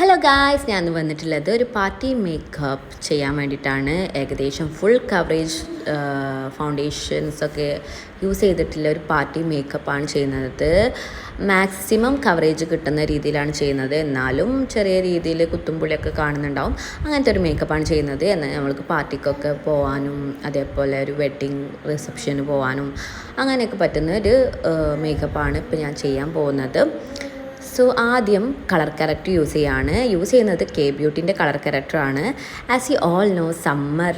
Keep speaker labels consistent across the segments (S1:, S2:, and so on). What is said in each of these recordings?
S1: Hello guys, ഞാൻ വന്നിട്ടുള്ളത് ഒരു പാർട്ടി മേക്കപ്പ് ചെയ്യാൻ വേണ്ടിയിട്ടാണ്. ഏകദേശം ഫുൾ കവറേജ് ഫൗണ്ടേഷൻസൊക്കെ യൂസ് ചെയ്തിട്ടുള്ള ഒരു പാർട്ടി മേക്കപ്പാണ് ചെയ്യുന്നത്. മാക്സിമം കവറേജ് കിട്ടുന്ന രീതിയിലാണ് ചെയ്യുന്നത്. എന്നാലും ചെറിയ രീതിയിൽ കുത്തുംപുളിയൊക്കെ കാണുന്നുണ്ടാവും. അങ്ങനത്തെ ഒരു മേക്കപ്പാണ് ചെയ്യുന്നത്. എന്നാൽ നമ്മൾക്ക് പാർട്ടിക്കൊക്കെ പോകാനും അതേപോലെ ഒരു വെഡ്ഡിങ് റിസപ്ഷന് പോകാനും അങ്ങനെയൊക്കെ പറ്റുന്ന ഒരു മേക്കപ്പാണ് ഇപ്പോൾ ഞാൻ ചെയ്യാൻ പോകുന്നത്. സോ ആദ്യം കളർ കറക്റ്റ് യൂസ് ചെയ്യുന്നത് കെ ബ്യൂട്ടിൻ്റെ കളർ കറക്റ്ററാണ്. As you all know, summer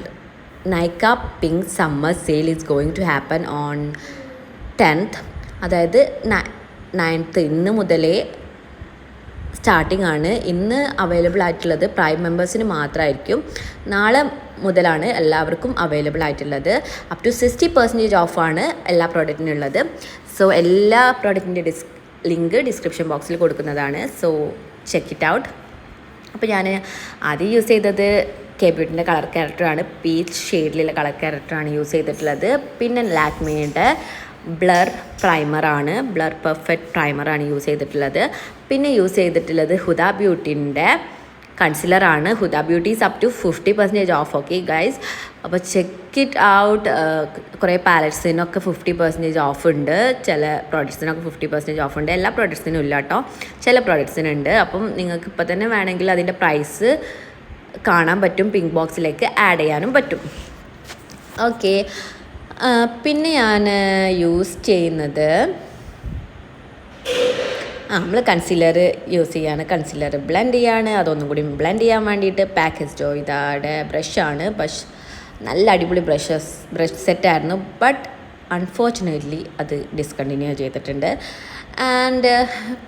S1: Nykaa pink summer sale is going to happen on 10th, അതായത് 9th. ഇന്ന് മുതലേ സ്റ്റാർട്ടിംഗ് ആണ്. ഇന്ന് അവൈലബിൾ ആയിട്ടുള്ളത് പ്രൈം മെമ്പേഴ്സിന് മാത്രമായിരിക്കും. നാളെ മുതലാണ് എല്ലാവർക്കും അവൈലബിൾ ആയിട്ടുള്ളത്. അപ് ടു 60% ഓഫാണ് എല്ലാ പ്രോഡക്റ്റിനുള്ളത്. സോ എല്ലാ പ്രോഡക്റ്റിൻ്റെ ലിങ്ക് ഡിസ്ക്രിപ്ഷൻ ബോക്സിൽ കൊടുക്കുന്നതാണ്. So check it out. അപ്പോൾ ഞാൻ ആദ്യം യൂസ് ചെയ്തത് കെ ബ്യൂട്ടിൻ്റെ കളർ ക്യാരക്ടറാണ്. പീച്ച് ഷെയ്ഡിലുള്ള കളർ ക്യാരക്ടറാണ് യൂസ് ചെയ്തിട്ടുള്ളത്. പിന്നെ ലാക്മിയുടെ ബ്ലർ പ്രൈമറാണ്, ബ്ലർ പെർഫെക്റ്റ് പ്രൈമറാണ് യൂസ് ചെയ്തിട്ടുള്ളത്. പിന്നെ യൂസ് ചെയ്തിട്ടുള്ളത് ഹുദ ബ്യൂട്ടിൻ്റെ കൺസിലറാണ്. Huda beauty is up to 50% off. Okay guys, അപ്പോൾ ചെക്ക് ഇറ്റ് ഔട്ട്. കുറേ പാലറ്റ്സിനൊക്കെ 50% ഓഫ് ഉണ്ട്, ചില പ്രോഡക്ട്സിനൊക്കെ 50% ഓഫ് ഉണ്ട്. എല്ലാ പ്രോഡക്ട്സിനും ഇല്ല കേട്ടോ, ചില പ്രോഡക്ട്സിനുണ്ട്. അപ്പം നിങ്ങൾക്ക് ഇപ്പോൾ തന്നെ വേണമെങ്കിൽ അതിൻ്റെ പ്രൈസ് കാണാൻ പറ്റും, പിങ്ക് ബോക്സിലേക്ക് ആഡ് ചെയ്യാനും പറ്റും. ഓക്കെ, പിന്നെ ഞാൻ യൂസ് ചെയ്യുന്നത് നമ്മൾ കൺസീലർ യൂസ് ചെയ്യാണ്. കൺസീലർ ബ്ലെൻഡ് ചെയ്യാണ്. അതൊന്നും കൂടി ബ്ലെൻഡ് ചെയ്യാൻ വേണ്ടിയിട്ട് പാക്കേജ് ജോയിദയുടെ ബ്രഷാണ്. നല്ല അടിപൊളി ബ്രഷ് സെറ്റായിരുന്നു. ബട്ട് അൺഫോർച്ചുനേറ്റ്ലി അത് ഡിസ്കണ്ടിന്യൂ ചെയ്തിട്ടുണ്ട്. ആൻഡ്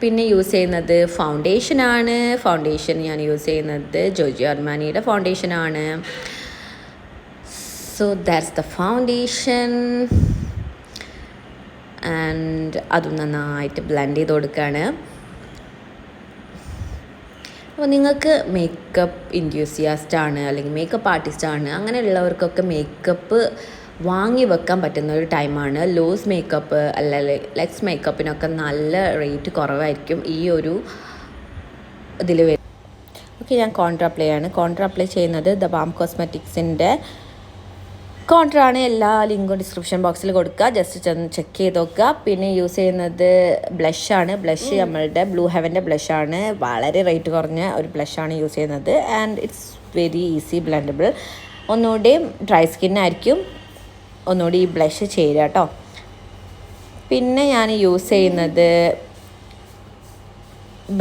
S1: പിന്നെ യൂസ് ചെയ്യുന്നത് ഫൗണ്ടേഷനാണ്. ഫൗണ്ടേഷൻ ഞാൻ യൂസ് ചെയ്യുന്നത് ജോർജിയോ അർമാനിയുടെ ഫൗണ്ടേഷനാണ്. So that's the foundation. And അതും നന്നായിട്ട് ബ്ലെൻഡ് ചെയ്ത് കൊടുക്കുകയാണ്. അപ്പോൾ നിങ്ങൾക്ക് മേക്കപ്പ് ഇൻഡ്യൂസിയാസ്റ്റാണ് അല്ലെങ്കിൽ മേക്കപ്പ് ആർട്ടിസ്റ്റാണ്, അങ്ങനെയുള്ളവർക്കൊക്കെ മേക്കപ്പ് വാങ്ങി വെക്കാൻ പറ്റുന്ന ഒരു ടൈമാണ്. ലൂസ് മേക്കപ്പ് അല്ലെങ്കിൽ ലെഗ്സ് മേക്കപ്പിനൊക്കെ നല്ല റേറ്റ് കുറവായിരിക്കും ഈ ഒരു ഇതിൽ വരും. ഓക്കെ, ഞാൻ കോൺട്ര അപ്ലൈ ചെയ്യുന്നത് ദ ബാം കോസ്മെറ്റിക്സിൻ്റെ കോൺട്രാണ്. എല്ലാ ലിങ്കും ഡിസ്ക്രിപ്ഷൻ ബോക്സിൽ കൊടുക്കുക, ജസ്റ്റ് ചെക്ക് ചെയ്ത് നോക്കുക. പിന്നെ യൂസ് ചെയ്യുന്നത് ബ്ലഷാണ്. ബ്ലഷ് നമ്മളുടെ ബ്ലൂ ഹെവൻ്റെ ബ്ലഷാണ്. വളരെ റേറ്റ് കുറഞ്ഞ ഒരു ബ്ലഷാണ് യൂസ് ചെയ്യുന്നത്. And it's very easy blendable. ഒന്നുകൂടി ഡ്രൈ സ്കിന്നായിരിക്കും ഒന്നുകൂടി ഈ ബ്ലഷ് ചേരുക കേട്ടോ. പിന്നെ ഞാൻ യൂസ് ചെയ്യുന്നത്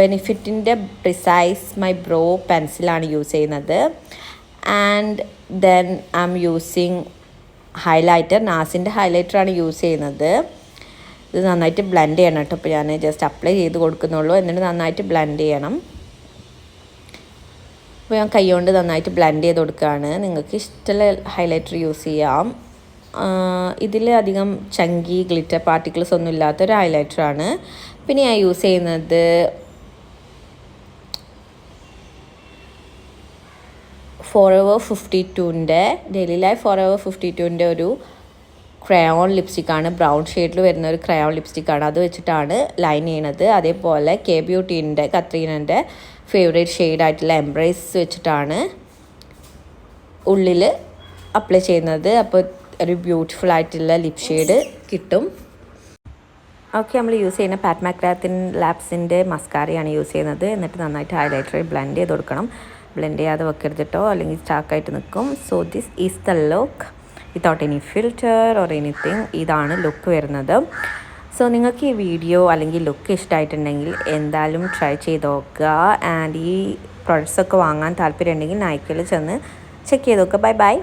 S1: ബെനിഫിറ്റിൻ്റെ പ്രിസൈസ് മൈ ബ്രോ പെൻസിലാണ് യൂസ് ചെയ്യുന്നത്. And then I'm using highlighter. നാസിൻ്റെ ഹൈലൈറ്ററാണ് യൂസ് ചെയ്യുന്നത്. ഇത് നന്നായിട്ട് ബ്ലെൻഡ് ചെയ്യണം കേട്ടോ. അപ്പോൾ ഞാൻ ജസ്റ്റ് അപ്ലൈ ചെയ്ത് കൊടുക്കുന്നുള്ളൂ, എന്നിട്ട് നന്നായിട്ട് ബ്ലെൻഡ് ചെയ്യണം. അപ്പോൾ ഞാൻ കൈ കൊണ്ട് നന്നായിട്ട് ബ്ലെൻഡ് ചെയ്ത് കൊടുക്കുകയാണ്. നിങ്ങൾക്ക് ഇഷ്ടമുള്ള ഹൈലൈറ്റർ യൂസ് ചെയ്യാം. ഇതിൽ അധികം ചങ്കി ഗ്ലിറ്റർ പാർട്ടിക്കിൾസ് ഒന്നും ഇല്ലാത്തൊരു ഹൈലൈറ്ററാണ്. പിന്നെ ഞാൻ യൂസ് ചെയ്യുന്നത് ഫോറെവർ 52ൻ്റെ ഡെയിലി ലൈഫ് ഫോറെവർ 52ൻ്റെ ഒരു ക്രയോൺ ലിപ്സ്റ്റിക്കാണ്. ബ്രൗൺ ഷെയ്ഡിൽ വരുന്ന ഒരു ക്രയോൺ ലിപ്സ്റ്റിക്കാണ്. അത് വെച്ചിട്ടാണ് ലൈൻ ചെയ്യണത്. അതേപോലെ കെ ബ്യൂട്ടീൻ്റെ കത്രീനൻ്റെ ഫേവറേറ്റ് ഷെയ്ഡായിട്ടുള്ള എംബ്രേസ് വെച്ചിട്ടാണ് ഉള്ളിൽ അപ്ലൈ ചെയ്യുന്നത്. അപ്പോൾ ഒരു ബ്യൂട്ടിഫുൾ ആയിട്ടുള്ള ലിപ് ഷെയ്ഡ് കിട്ടും. ഓക്കെ, നമ്മൾ യൂസ് ചെയ്യുന്ന പാറ്റ് മാക്രാത്തിൻ ലാബ്സിൻ്റെ മസ്കാരയാണ് യൂസ് ചെയ്യുന്നത്. എന്നിട്ട് നന്നായിട്ട് ഹൈലൈറ്റർ ബ്ലെൻഡ് ചെയ്ത് കൊടുക്കണം. ബ്ലെൻഡ് ചെയ്യാതെ വെക്കരുത് കേട്ടോ, അല്ലെങ്കിൽ സ്റ്റാക്കായിട്ട് നിൽക്കും. So this is the look without any filter or anything. ഇതാണ് ലുക്ക് വരുന്നത്. സോ നിങ്ങൾക്ക് ഈ വീഡിയോ അല്ലെങ്കിൽ ലുക്ക് ഇഷ്ടമായിട്ടുണ്ടെങ്കിൽ എന്തായാലും ട്രൈ ചെയ്ത് നോക്കുക. ആൻഡ് ഈ പ്രൊഡക്ട്സൊക്കെ വാങ്ങാൻ താല്പര്യം ഉണ്ടെങ്കിൽ നൈക്കയിൽ ചെന്ന് ചെക്ക് ചെയ്ത് നോക്കുക. Bye bye.